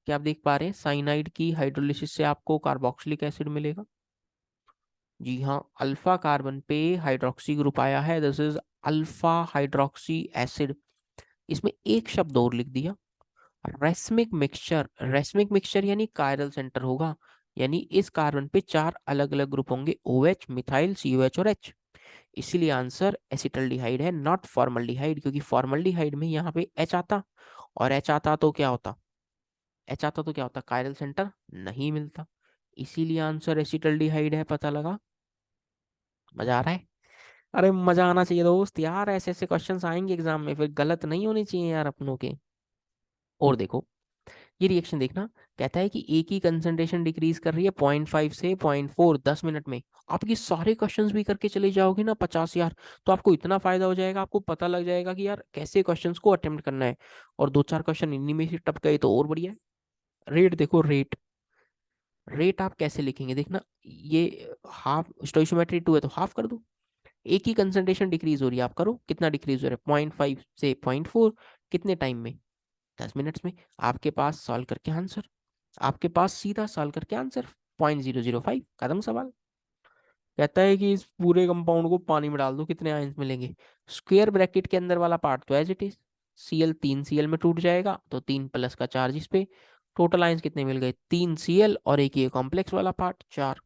क्या आप देख पा रहे हैं, साइनाइड की हाइड्रोलिसिस से आपको कार्बोक्सिलिक एसिड मिलेगा। जी हाँ, अल्फा कार्बन पे हाइड्रोक्सी ग्रुप आया है, this is alpha hydroxy acid. इसमें एक शब्द और लिख दिया, रेसमिक मिक्सचर। रेसमिक मिक्सचर यानी कायरल सेंटर होगा, यानी इस कार्बन पे 4 अलग अलग ग्रुप होंगे, OH, मिथाइल, COH और H। इसीलिए आंसर एसिटल्डिहाइड है, नॉट फॉर्मल्डिहाइड, क्योंकि फॉर्मल्डिहाइड में यहाँ पे H आता, और H आता तो क्या होता, H आता तो क्या होता, कायरल सेंटर नहीं मिलता। इसीलिए आंसर एसिटल्डिहाइड है। पता लगा? मजा आ रहा है? अरे मजा आना चाहिए दोस्त यार, ऐसे ऐसे क्वेश्चंस आएंगे एग्जाम में, फिर गलत नहीं होने चाहिए यार अपनों के। और देखो, ये रिएक्शन देखना, कहता है कि एक ही कंसंट्रेशन डिक्रीज कर रही है 0.5 से 0.4 10 मिनट में। आप ये सारे क्वेश्चंस भी करके चले जाओगे ना 50 यार, तो आपको इतना फायदा हो जाएगा, आपको पता लग जाएगा कि यार कैसे क्वेश्चंस को अटेम्प्ट करना है। और दो चार क्वेश्चन इन्हीं में से टप गए तो और बढ़िया है। रेट देखो, रेट, रेट आप कैसे लिखेंगे देखना, ये हाफ स्टोइशियोमेट्री 2 है तो हाफ कर दो। एक ही कंसंट्रेशन डिक्रीज हो रही है, आप करो कितना डिक्रीज हो रहा है, 0.5 से 0.4, कितने टाइम में, 10 मिनट्स में। आपके पास सॉल्व करके आंसर, आपके पास सीधा सॉल्व करके आंसर, 0.005, खत्म सवाल। कहता है कि इस पूरे कंपाउंड को पानी में डाल दो, कितने आयंस मिलेंगे। स्क्वायर ब्रैकेट के अंदर वाला पार्ट तो as it is, Cl 3Cl में टूट जाएगा, तो 3 प्लस का चार्ज इस पे। टोटल आयंस कितने मिल गए, 3Cl, और एक ये कॉम्प्लेक्स वाला पार्ट 4।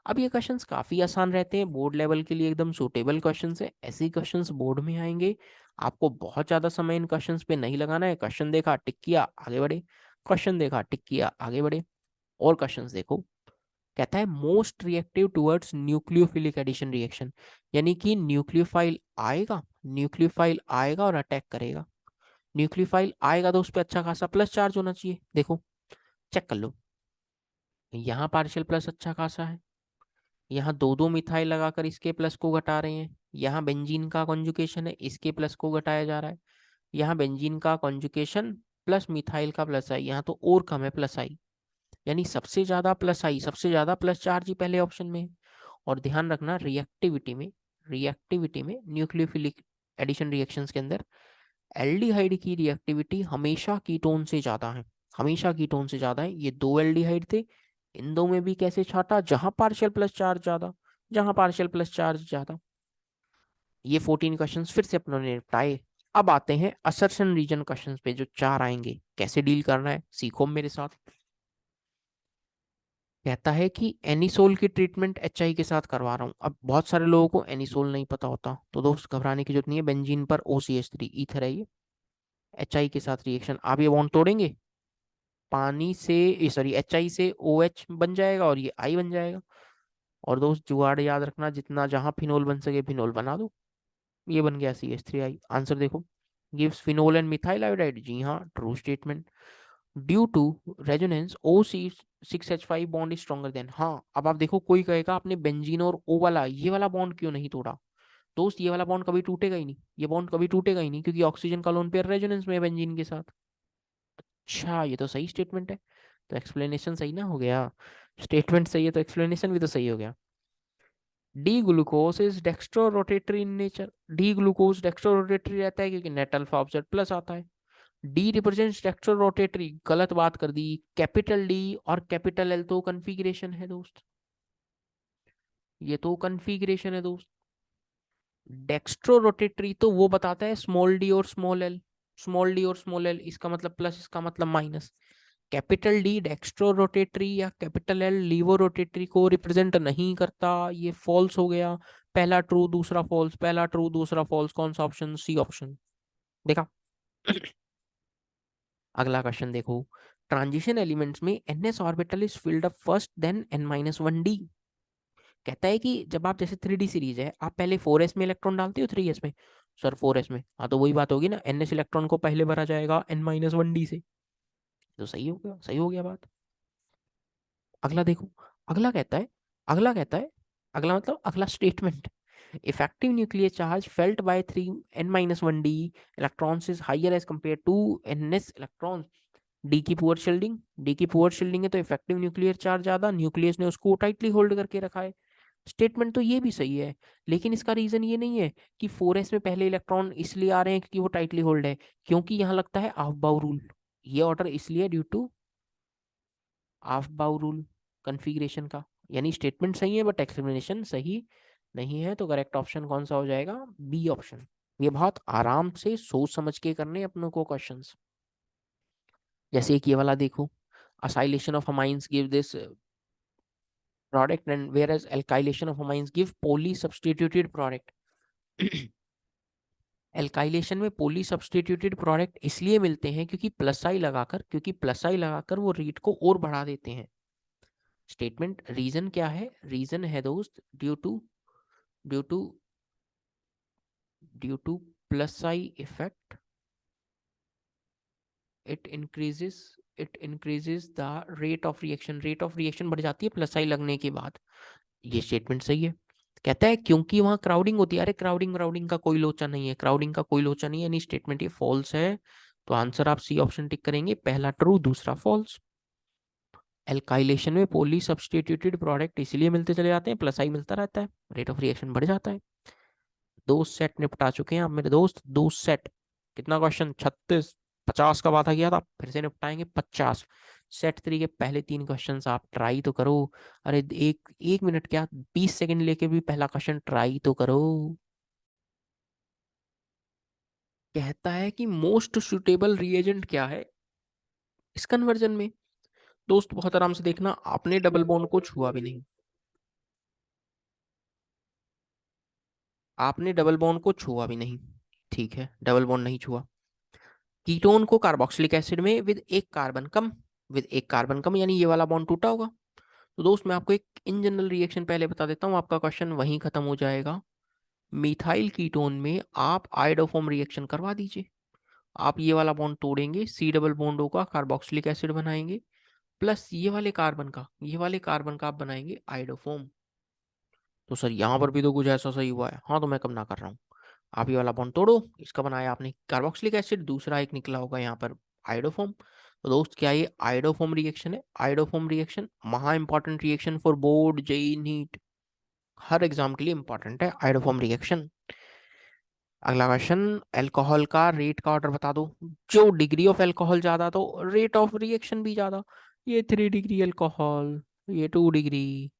अब ये क्वेश्चंस काफी आसान रहते हैं, बोर्ड लेवल के लिए एकदम सूटेबल क्वेश्चंस है। ऐसे ही क्वेश्चंस बोर्ड में आएंगे, आपको बहुत ज्यादा समय इन क्वेश्चंस पे नहीं लगाना है। क्वेश्चन देखा, टिक किया, आगे बढ़े, क्वेश्चन देखा, टिक किया, आगे बढ़े। और क्वेश्चंस देखो, कहता है most reactive towards nucleophilic addition reaction, यानी कि न्यूक्लियोफाइल आएगा, न्यूक्लियोफाइल आएगा और अटैक करेगा। न्यूक्लियोफाइल आएगा तो उस पर अच्छा खासा प्लस चार्ज होना चाहिए। देखो, चेक कर लो, यहाँ पार्शियल प्लस अच्छा खासा है, यहाँ दो दो मिथाइल लगाकर इसके प्लस को घटा रहे हैं, यहाँ बेंजीन का कॉन्जुकेशन है, इसके प्लस को घटाया जा रहा है, यहाँ बेंजीन का कॉन्जुकेशन प्लस मिथाइल का प्लस आई, यहाँ तो और कम है प्लस आई, यानी सबसे ज्यादा प्लस आई, सबसे ज्यादा प्लस चार्ज ही पहले ऑप्शन में है। और ध्यान रखना, रिएक्टिविटी में, रिएक्टिविटी में न्यूक्लियोफिलिक एडिशन रिएक्शंस के अंदर एल्डिहाइड की रिएक्टिविटी हमेशा कीटोन से ज्यादा है, हमेशा कीटोन से ज्यादा है। ये दो एल्डिहाइड थे, इन दो में भी कैसे छाटा, जहां पार्शियल प्लस चार्ज ज्यादा, जहां पार्शियल प्लस चार्ज ज्यादा। ये 14 क्वेश्चंस फिर से अपनों ने निपटाए। अब आते हैं असर्शन रीजन क्वेश्चंस पे, जो 4 आएंगे, कैसे डील करना है सीखो मेरे साथ। कहता है कि एनिसोल की ट्रीटमेंट HI के साथ करवा रहा हूँ। अब बहुत सारे लोगों को एनिसोल नहीं पता होता, तो दोस्त घबराने की जरूरत नहीं है, बेंजीन पर OCH3 ईथर है ये, HI के साथ रिएक्शन, आप ये बॉन्ड तोड़ेंगे, पानी से, सॉरी HI से OH बन जाएगा और ये I बन जाएगा। और दोस्त जुगाड़ याद रखना, जितना जहां फिनोल बन सके फिनोल बना दो। ये बन गया CH3I। आंसर देखो, gives phenol and methyl iodide, जी हाँ, true statement. Due to resonance O6H5 bond is stronger than, हाँ। अब आप देखो, कोई कहेगा आपने बेंजीन और O वाला, ये वाला बॉन्ड क्यों नहीं तोड़ा। दोस्त ये वाला बॉन्ड कभी टूटेगा ही नहीं, ये बॉन्ड कभी टूटेगा ही नहीं, क्योंकि ऑक्सीजन का लोन पेयर रेजोनेंस में है बेंजीन के साथ। अच्छा, ये तो सही स्टेटमेंट है, तो एक्सप्लेनेशन सही ना हो गया। स्टेटमेंट सही है तो एक्सप्लेनेशन भी तो सही हो गया। D glucose is dextro rotatory in nature, D glucose dextro rotatory रहता है क्योंकि net alpha of Z plus आता है। डी रिप्रेजेंट्स डेक्स्ट्रो रोटेटरी, गलत बात कर दी, कैपिटल डी और कैपिटल एल तो कन्फिग्रेशन है दोस्त, ये तो कन्फिग्रेशन है दोस्त। डेक्स्ट्रो रोटेटरी तो वो बताता है स्मॉल डी और स्मॉल एल, स्मॉल डी और स्मॉल एल, इसका मतलब प्लस, इसका मतलब minus. Capital D dextro rotatory या कैपिटल एल लीवो रोटेटरी को रिप्रेजेंट नहीं करता, ये फॉल्स हो गया। पहला ट्रू दूसरा फॉल्स, पहला ट्रू दूसरा फॉल्स, कौन सा ऑप्शन, सी ऑप्शन। देखा? अगला क्वेश्चन देखो, ट्रांजिशन एलिमेंट्स में NS orbital is filled up first then n-1d। कहता है कि जब आप जैसे 3D सीरीज है, आप पहले 4s में इलेक्ट्रॉन डालते हो 3s में, सर 4s में, हाँ तो वही बात होगी ना, ns इलेक्ट्रॉन को पहले भरा जाएगा n-1d से। तो सही हो गया, सही हो गया बात। अगला देखो, अगला कहता है, अगला कहता है, अगला मतलब अगला statement, effective nuclear charge felt by 3 n-1d electrons is higher as compared to ns electrons। D की पुअर शील्डिंग, डी की पुअर शील्डिंग है तो इफेक्टिव न्यूक्लियर चार्ज ज्यादा, न्यूक्लियस ने उसको टाइटली होल्ड करके रखा है। स्टेटमेंट तो ये भी सही है, लेकिन इसका रीजन ये नहीं है कि 4s में पहले इलेक्ट्रॉन इसलिए आ रहे हैं क्योंकि वो टाइटली होल्ड है, क्योंकि यहाँ लगता है ऑफ-बाउ रूल। ये ऑर्डर इसलिए ड्यू टू ऑफ-बाउ रूल कन्फिग्रेशन का। यानी स्टेटमेंट सही है बट एक्सप्लेनेशन सही नहीं है, तो करेक्ट ऑप्शन कौन सा हो जाएगा, बी ऑप्शन। ये बहुत आराम से सोच समझ के करने अपनों को क्वेश्चंस। जैसे एक ये वाला देखो, acylation of amines give this product and whereas alkylation of amines give polysubstituted product। Alkylation में पोली सब्सटीट्यूटेड प्रोडक्ट इसलिए मिलते हैं क्योंकि प्लस आई लगाकर, क्योंकि प्लस आई लगाकर वो रेट को और बढ़ा देते हैं। स्टेटमेंट रीजन क्या है, रीजन है दोस्त due to due to due to plus I effect, it increases it increases the rate of reaction, rate of reaction बढ़ जाती है प्लस आई लगने के बाद। ये स्टेटमेंट सही है। कहता है क्योंकि वहां क्राउडिंग होती है, अरे क्राउडिंग क्राउडिंग का कोई लोचा नहीं है, क्राउडिंग का कोई लोचा नहीं है, यानी स्टेटमेंट ये फॉल्स है। तो आंसर आप सी ऑप्शन टिक करेंगे, पहला ट्रू दूसरा फॉल्स। एल्काइलेशन में पोली सब्सटीट्यूटेड प्रोडक्ट इसलिए मिलते चले जाते हैं, प्लस आई मिलता रहता है, रेट ऑफ रिएक्शन बढ़ जाता है। दो सेट निपटा चुके हैं आप मेरे दोस्त, दो सेट। कितना क्वेश्चन, 36, 50 का वादा किया था, फिर से निपटाएंगे 50। सेट थ्री के पहले 3 क्वेश्चंस आप ट्राई तो करो। अरे एक एक मिनट क्या, 20 सेकंड लेके भी पहला क्वेश्चन ट्राई तो करो। कहता है कि मोस्ट सुटेबल रिएजेंट क्या है इस कन्वर्जन में। दोस्त बहुत आराम से देखना, आपने डबल बॉन्ड को छुआ भी नहीं, आपने डबल बॉन्ड को छुआ भी नहीं, ठीक है, डबल बॉन्ड नहीं छुआ। कीटोन को कार्बोक्सिलिक एसिड में विद एक कार्बन कम, विद एक कार्बन कम यानी ये वाला बॉन्ड टूटा होगा। तो दोस्त मैं आपको एक इन जनरल रिएक्शन पहले बता देता हूँ, आपका क्वेश्चन वहीं खत्म हो जाएगा। मिथाइल कीटोन में आप आयोडोफॉर्म रिएक्शन करवा दीजिए, आप ये वाला बॉन्ड तोड़ेंगे, सी डबल बॉन्ड होगा, कार्बोक्सिलिक एसिड बनाएंगे, प्लस ये वाले कार्बन का आप बनाएंगे आयोडोफॉर्म। तो सर यहाँ पर भी तो कुछ ऐसा सही हुआ है, हाँ तो मैं कब ना कर रहा हूँ। आप ये वाला बॉन्ड तोड़ो, इसका बनाया आपने कार्बोक्सिलिक एसिड, दूसरा एक निकला होगा यहाँ पर आयोडोफॉर्म। तो दोस्त क्या ये आयोडोफॉर्म रिएक्शन है, आयोडोफॉर्म रिएक्शन महा important reaction for board JEE NEET, हर एग्जाम के लिए इंपॉर्टेंट है आयोडोफॉर्म रिएक्शन। अगला क्वेश्चन, अल्कोहल का रेट का ऑर्डर बता दो। जो डिग्री ऑफ अल्कोहल ज्यादा तो रेट ऑफ रिएक्शन भी ज्यादा। ये 3 डिग्री अल्कोहल, ये 2 डिग्री,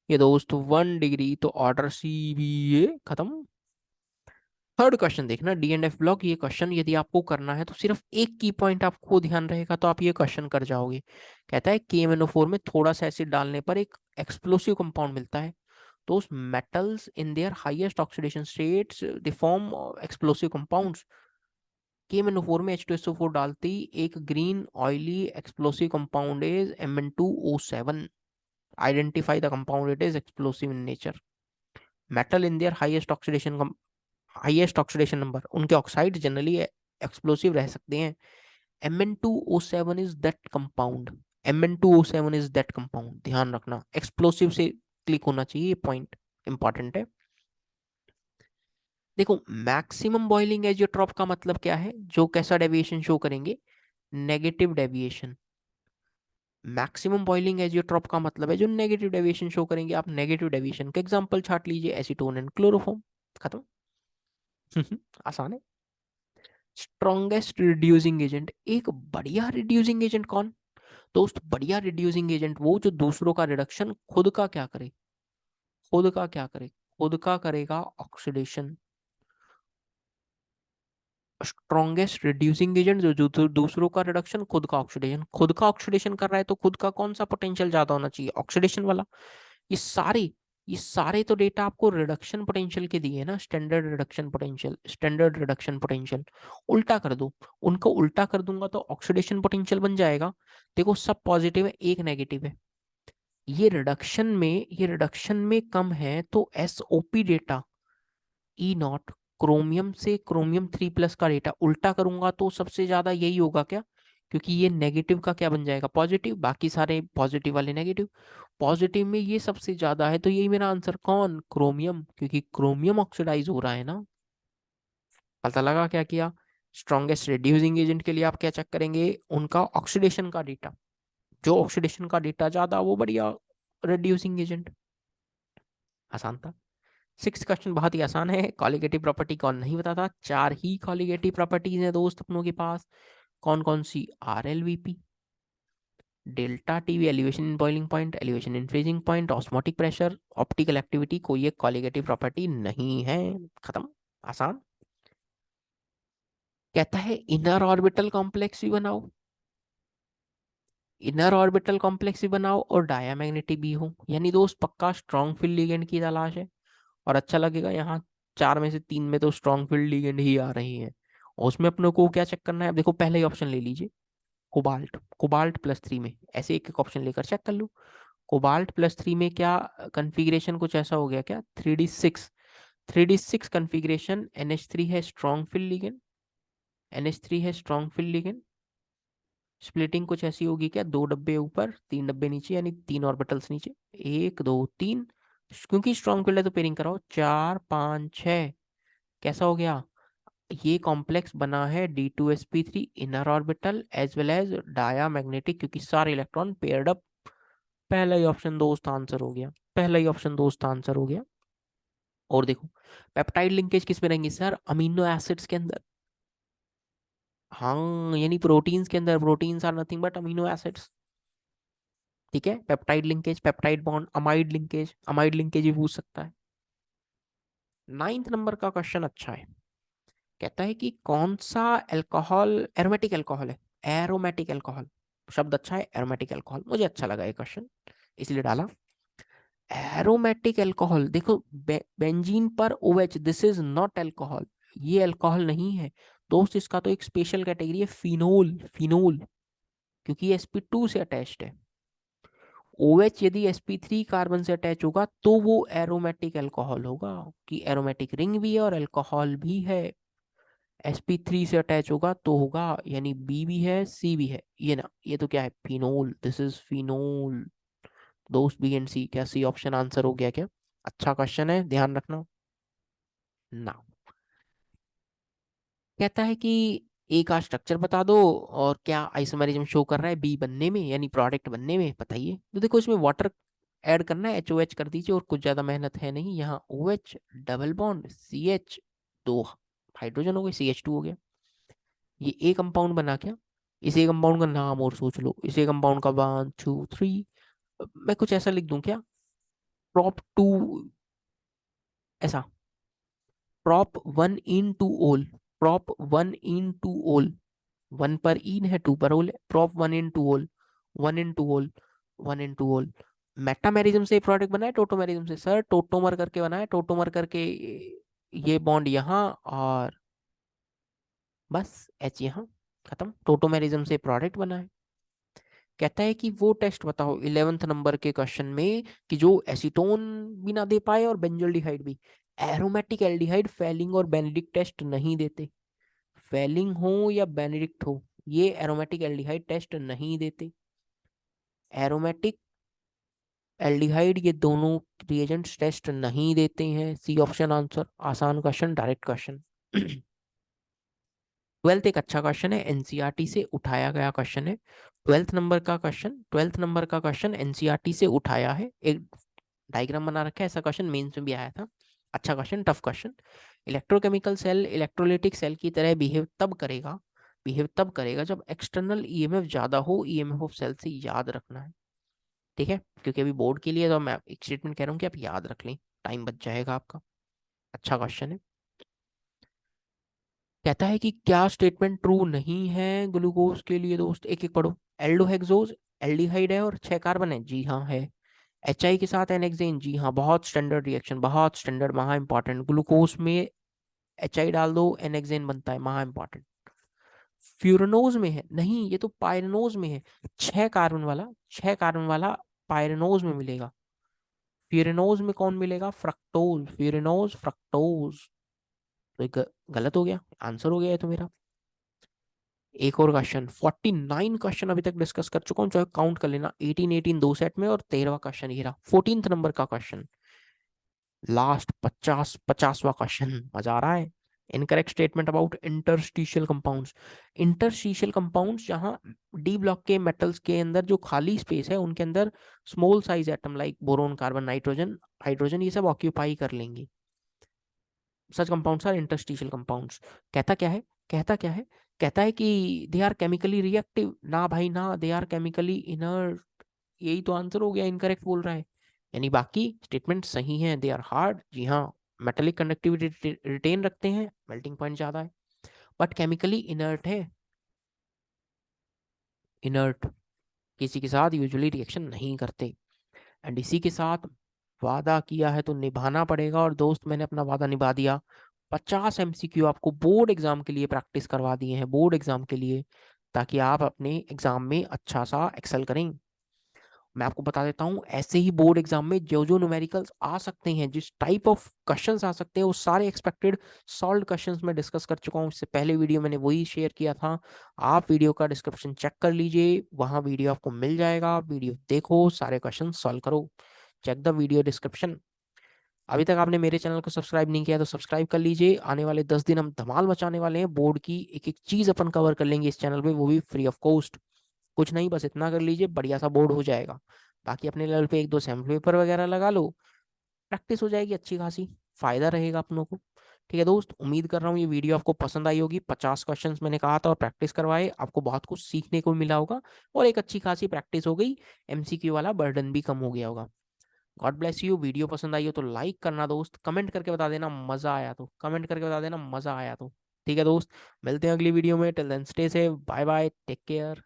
ये दोस्त 1 डिग्री, तो ऑर्डर सी बी ए खत्म। थर्ड क्वेश्चन देखना, डी एंड एफ ब्लॉक, ये क्वेश्चन यदि आपको करना है तो सिर्फ एक की पॉइंट आपको ध्यान रहेगा तो आप ये क्वेश्चन कर जाओगे। कहता है KMnO4 में थोड़ा सा एसिड डालने पर एक एक्सप्लोसिव कंपाउंड मिलता है, तो उस metals in their highest oxidation states they form explosive compounds. KMnO4 में H2SO4 डालते ही एक green oily explosive compound is Mn2O7। Identify the compound, it is explosive in nature. Metal in their highest oxidation number, उनके oxide generally explosive रह सकते हैं। Mn2O7 is that compound, Mn2O7 is that compound, ध्यान रखना explosive से click होना चाहिए, ये पॉइंट इंपॉर्टेंट है। देखो मैक्सिमम बॉइलिंग एजियोट्रॉप का मतलब क्या है, जो कैसा डेविएशन शो करेंगे, negative deviation. Maximum boiling azeotrope का मतलब है जो नेगेटिव डेविएशन शो करेंगे। आप नेगेटिव डेविएशन का एग्जांपल छाट लीजिए, एसीटोन एंड क्लोरोफॉर्म, खत्म। आसान है। स्ट्रॉन्गेस्ट रिड्यूसिंग एजेंट, एक बढ़िया रिड्यूसिंग एजेंट कौन, दोस्त बढ़िया रिड्यूसिंग एजेंट वो जो दूसरों का रिडक्शन खुद का क्या करे, खुद का क्या करे, खुद का करेगा ऑक्सीडेशन। स्ट्रॉन्गेस्ट रिड्यूसिंग एजेंट जो दूसरों का रिडक्शन, खुद का ऑक्सीडेशन, खुद का ऑक्सीडेशन कर रहा है तो खुद का कौन सा पोटेंशियल ज्यादा होना चाहिए, ऑक्सीडेशन वाला। ये सारे ये सारे तो डेटा आपको रिडक्शन पोटेंशियल के दिए ना, standard reduction potential, standard reduction potential. उल्टा कर दो, उनको उल्टा कर दूंगा तो ऑक्सीडेशन पोटेंशियल बन जाएगा। देखो सब पॉजिटिव है, एक नेगेटिव है। ये रिडक्शन में कम है, तो SOP data E not, chromium से क्रोमियम 3+ का डेटा उल्टा करूंगा तो सबसे ज्यादा यही होगा क्या, क्योंकि ये नेगेटिव का क्या बन जाएगा, पॉजिटिव, बाकी सारे पॉजिटिव वाले नेगेटिव। पॉजिटिव में ये सबसे ज्यादा है, तो यही मेरा आंसर, कौन, क्रोमियम, क्योंकि क्रोमियम ऑक्सीडाइज हो रहा है ना। पता लगा क्या किया। स्ट्रॉन्गेस्ट रिड्यूसिंग एजेंट के लिए आप क्या चेक करेंगे, उनका ऑक्सीडेशन का डेटा, जो ऑक्सीडेशन का डेटा ज्यादा वो बढ़िया रिड्यूसिंग एजेंट। आसान था। 6 क्वेश्चन बहुत ही आसान है। कॉलिगेटिव प्रॉपर्टी कौन नहीं बताता, 4 ही कॉलिगेटिव प्रॉपर्टीज हैं दोस्त अपनों के पास। कौन कौन सी, RLVP, delta TV, elevation in boiling point, elevation in freezing point, osmotic pressure, optical activity, कोई एक कॉलिगेटिव प्रॉपर्टी नहीं है। खत्म। आसान। कहता है इनर ऑर्बिटल कॉम्प्लेक्स भी बनाओ, इनर ऑर्बिटल कॉम्प्लेक्स भी बनाओ और डायामैग्नेटिक भी हो, यानी दोस्त पक्का स्ट्रॉन्ग फील्ड लिगेंड की तलाश है। और अच्छा लगेगा यहाँ, 4 में से 3 में तो स्ट्रॉन्ग फील्ड लिगेंड ही आ रही है। और उसमें अपने को क्या चेक करना है, अब देखो पहले ही ऑप्शन ले लीजिए, कोबाल्ट, कोबाल्ट +3 में, ऐसे एक एक ऑप्शन लेकर चेक कर लो। कोबाल्ट +3 में क्या कन्फिग्रेशन कुछ ऐसा हो गया क्या, 3D6, 3D6 कन्फिग्रेशन, NH3 है स्ट्रॉन्ग फील्ड लिगेंड, NH3 है स्ट्रॉन्ग फील्ड लिगेंड। स्प्लिटिंग कुछ ऐसी होगी क्या, 2 डब्बे ऊपर 3 डब्बे नीचे, यानी 3 ऑर्बिटल्स नीचे, 1 2 3, क्योंकि स्ट्रॉन्ग फील्ड है तो पेयरिंग कराओ, 4 5 6, कैसा हो गया, ये कॉम्प्लेक्स बना है D2sp3 inner orbital as well as diamagnetic, क्योंकि सारे इलेक्ट्रॉन पेयर्ड अप। पहला ही ऑप्शन दोस्त आंसर हो गया, पहला ही ऑप्शन दोस्त आंसर हो गया। और देखो पेप्टाइड लिंकेज किस में रहेंगे सर, अमीनो एसिड्स के अंदर। हाँ, यानी प्रोटीन्स के अंदर, proteins are nothing but amino acids. ठीक है, peptide linkage, peptide bond, amide linkage भी पूछ सकता है। 9th नंबर का क्वेश्चन अच्छा है। कहता है कि कौन सा एल्कोहल एरोमेटिक एल्कोहल है, एरोमेटिक एल्कोहल, शब्द अच्छा है, एरोमेटिक एल्कोहल, मुझे अच्छा लगा ये क्वेश्चन इसलिए डाला। एरोमेटिक एल्कोहल, देखो बेंजीन पर OH, this is not alcohol, ये अल्कोहल नहीं है दोस्त, इसका तो एक स्पेशल कैटेगरी है, फिनोल, फिनोल, क्योंकि ये sp2 से अटैच्ड है। OH यदि sp3 कार्बन से अटैच होगा तो वो एरोमेटिक अल्कोहल होगा, कि एरोमेटिक रिंग भी है और अल्कोहल भी है। sp3 से अटैच होगा तो होगा, यानी B भी है C भी है, ये ना, ये तो क्या है, फिनोल, दिस इज फिनोल। दोस्त B एंड C, क्या C ऑप्शन आंसर हो गया क्या। अच्छा क्वेश्चन है, ध्यान रखना ना। कहता है कि ए का स्ट्रक्चर बता दो और क्या आइसोमेरिज्म शो कर रहा है बी बनने में, यानी प्रोडक्ट बनने में, बताइए। तो देखो इसमें वाटर ऐड करना है, HOH कर दीजिए, और कुछ ज्यादा मेहनत है नहीं। यहाँ OH double bond CH, 2 hydrogen हो गए, CH2 हो गया। ये ए कंपाउंड बना क्या, इस ए कंपाउंड का नाम और सोच लो, इस ए कंपाउंड का 1 2 3, मैं कुछ ऐसा लिख दूं क्या, prop 2, ऐसा, prop 1 in 2 all, prop 1 in 2 all, 1 पर इन है, 2 पर ओल है, prop 1 in 2 all, 1 in 2 all, 1 in 2 all। Metamerism से प्रोडक्ट बना है, टोटोमेरिज्म से सर, टोटोमर करके बना है, टोटोमर करके ये बॉन्ड यहाँ, और बस H यहाँ, खत्म, टोटोमेरिज्म से प्रोडक्ट बना है। कहता है कि वो टेस्ट बताओ 11th नंबर के क्वेश्चन में, कि जो एसीटोन भी ना दे पाए और बेंजोल्डिहाइड भी, एरोमेटिक एल्डिहाइड फेलिंग और बेनेडिक्ट टेस्ट नहीं देते, फेलिंग हो या बेनेडिक्ट हो, ये एरोमेटिक एल्डिहाइड टेस्ट नहीं देते। एरोमेटिक एल्डिहाइड ये दोनों रिएजेंट्स टेस्ट नहीं देते हैं, सी ऑप्शन आंसर। आसान क्वेश्चन, डायरेक्ट क्वेश्चन। 12th एक अच्छा क्वेश्चन है, एनसीईआरटी से उठाया गया क्वेश्चन है। 12th नंबर का क्वेश्चन एनसीईआरटी से उठाया है, एक डायग्राम बना रखा है, ऐसा क्वेश्चन मेंस में भी आया था। अच्छा question, tough question. Electrochemical cell electrolytic cell की तरह बिहेव तब करेगा जब एक्सटर्नल ईएमएफ ज्यादा हो ईएमएफ ऑफ सेल से, याद रखना है। ठीक है, क्योंकि अभी बोर्ड के लिए तो मैं एक स्टेटमेंट कह रहा हूँ कि आप याद रख लें, टाइम बच जाएगा आपका। अच्छा क्वेश्चन है। कहता है कि क्या स्टेटमेंट ट्रू नहीं है ग्लूकोज के लिए दोस्त, एक एक पढ़ो। एल्डोहेक्सोज एल्डिहाइड है और 6 कार्बन है, जी हाँ है। HI के साथ एनेक्सेन, जी हाँ, बहुत स्टैंडर्ड रिएक्शन, बहुत स्टैंडर्ड, महा इंपॉर्टेंट। ग्लूकोज में HI डाल दो, एनेक्सेन बनता है, महा इंपॉर्टेंट। फ्यूरनोज में है नहीं, ये तो पायरनोज में है। 6 कार्बन वाला, 6 कार्बन वाला पायरनोज में मिलेगा। फ्यूरनोज में कौन मिलेगा? Fructose, furanose fructose. तो गलत हो गया, आंसर हो गया है तो मेरा। एक और क्वेश्चन, 49 क्वेश्चन अभी तक डिस्कस कर चुका हूँ, चाहे काउंट कर लेना, 18 18 दो सेट में, और 13वां क्वेश्चन ये रहा, 14th नंबर का क्वेश्चन, लास्ट 50वां क्वेश्चन। मजा आ रहा है। Incorrect statement about interstitial compounds. Interstitial compounds, जहां डी ब्लॉक के मेटल्स के अंदर जो खाली स्पेस है उनके अंदर small size atom like boron, carbon, nitrogen, hydrogen, ये सब ऑक्यूपाई कर लेंगे। सच कंपाउंड्स आर इंटरस्टिशियल कंपाउंड्स। कहता क्या है? कहता क्या है? कहता है कि दे आर केमिकली रिएक्टिव। ना भाई ना, दे आर केमिकली इनर्ट। यही तो आंसर हो गया, इनकरेक्ट बोल रहा है। यानी बाकी स्टेटमेंट सही है। दे आर हार्ड, जी हाँ, मेटेलिक कंडक्टिविटी रिटेन रखते हैं, मेल्टिंग पॉइंट ज्यादा है, बट केमिकली इनर्ट है। इनर्ट, किसी के साथ यूजुअली रिएक्शन नहीं करते। एंड इसी के साथ वादा किया है तो निभाना पड़ेगा, और दोस्त मैंने अपना वादा निभा दिया। 50 MCQ आपको बोर्ड एग्जाम के लिए प्रैक्टिस करवा दिए हैं, बोर्ड एग्जाम के लिए, ताकि आप अपने एग्जाम में अच्छा सा एक्सेल करें। मैं आपको बता देता हूँ, ऐसे ही बोर्ड एग्जाम में जो जो न्यूमेरिकल्स आ सकते हैं, जिस टाइप ऑफ क्वेश्चंस आ सकते हैं, वो सारे एक्सपेक्टेड सॉल्व क्वेश्चंस मैं डिस्कस कर चुका हूँ। इससे पहले वीडियो मैंने वही शेयर किया था। आप वीडियो का डिस्क्रिप्शन चेक कर लीजिए, वहाँ वीडियो आपको मिल जाएगा। वीडियो देखो, सारे क्वेश्चन सॉल्व करो। Check the video description. अभी तक आपने मेरे चैनल को सब्सक्राइब नहीं किया तो सब्सक्राइब कर लीजिए। आने वाले 10 दिन हम धमाल मचाने वाले हैं, बोर्ड की एक एक चीज अपन कवर कर लेंगे इस चैनल पे, वो भी फ्री ऑफ कॉस्ट। कुछ नहीं, बस इतना कर लीजिए, बढ़िया सा बोर्ड हो जाएगा। बाकी अपने लेवल पे एक दो सैम्पल पेपर वगैरह लगा लो, प्रैक्टिस हो जाएगी अच्छी खासी, फायदा रहेगा अपनों को। ठीक है दोस्त, उम्मीद कर रहा हूँ ये वीडियो आपको पसंद आई होगी। 50 क्वेश्चंस मैंने कहा था और प्रैक्टिस करवाए, आपको बहुत कुछ सीखने को मिला होगा, और एक अच्छी खासी प्रैक्टिस हो गई। MCQ वाला बर्डन भी कम हो गया होगा। God bless you. वीडियो पसंद आई हो तो लाइक करना दोस्त, कमेंट करके बता देना मजा आया तो, कमेंट करके बता देना मजा आया तो। ठीक है दोस्त, मिलते हैं अगली वीडियो में। Till then stay safe, bye bye, take care.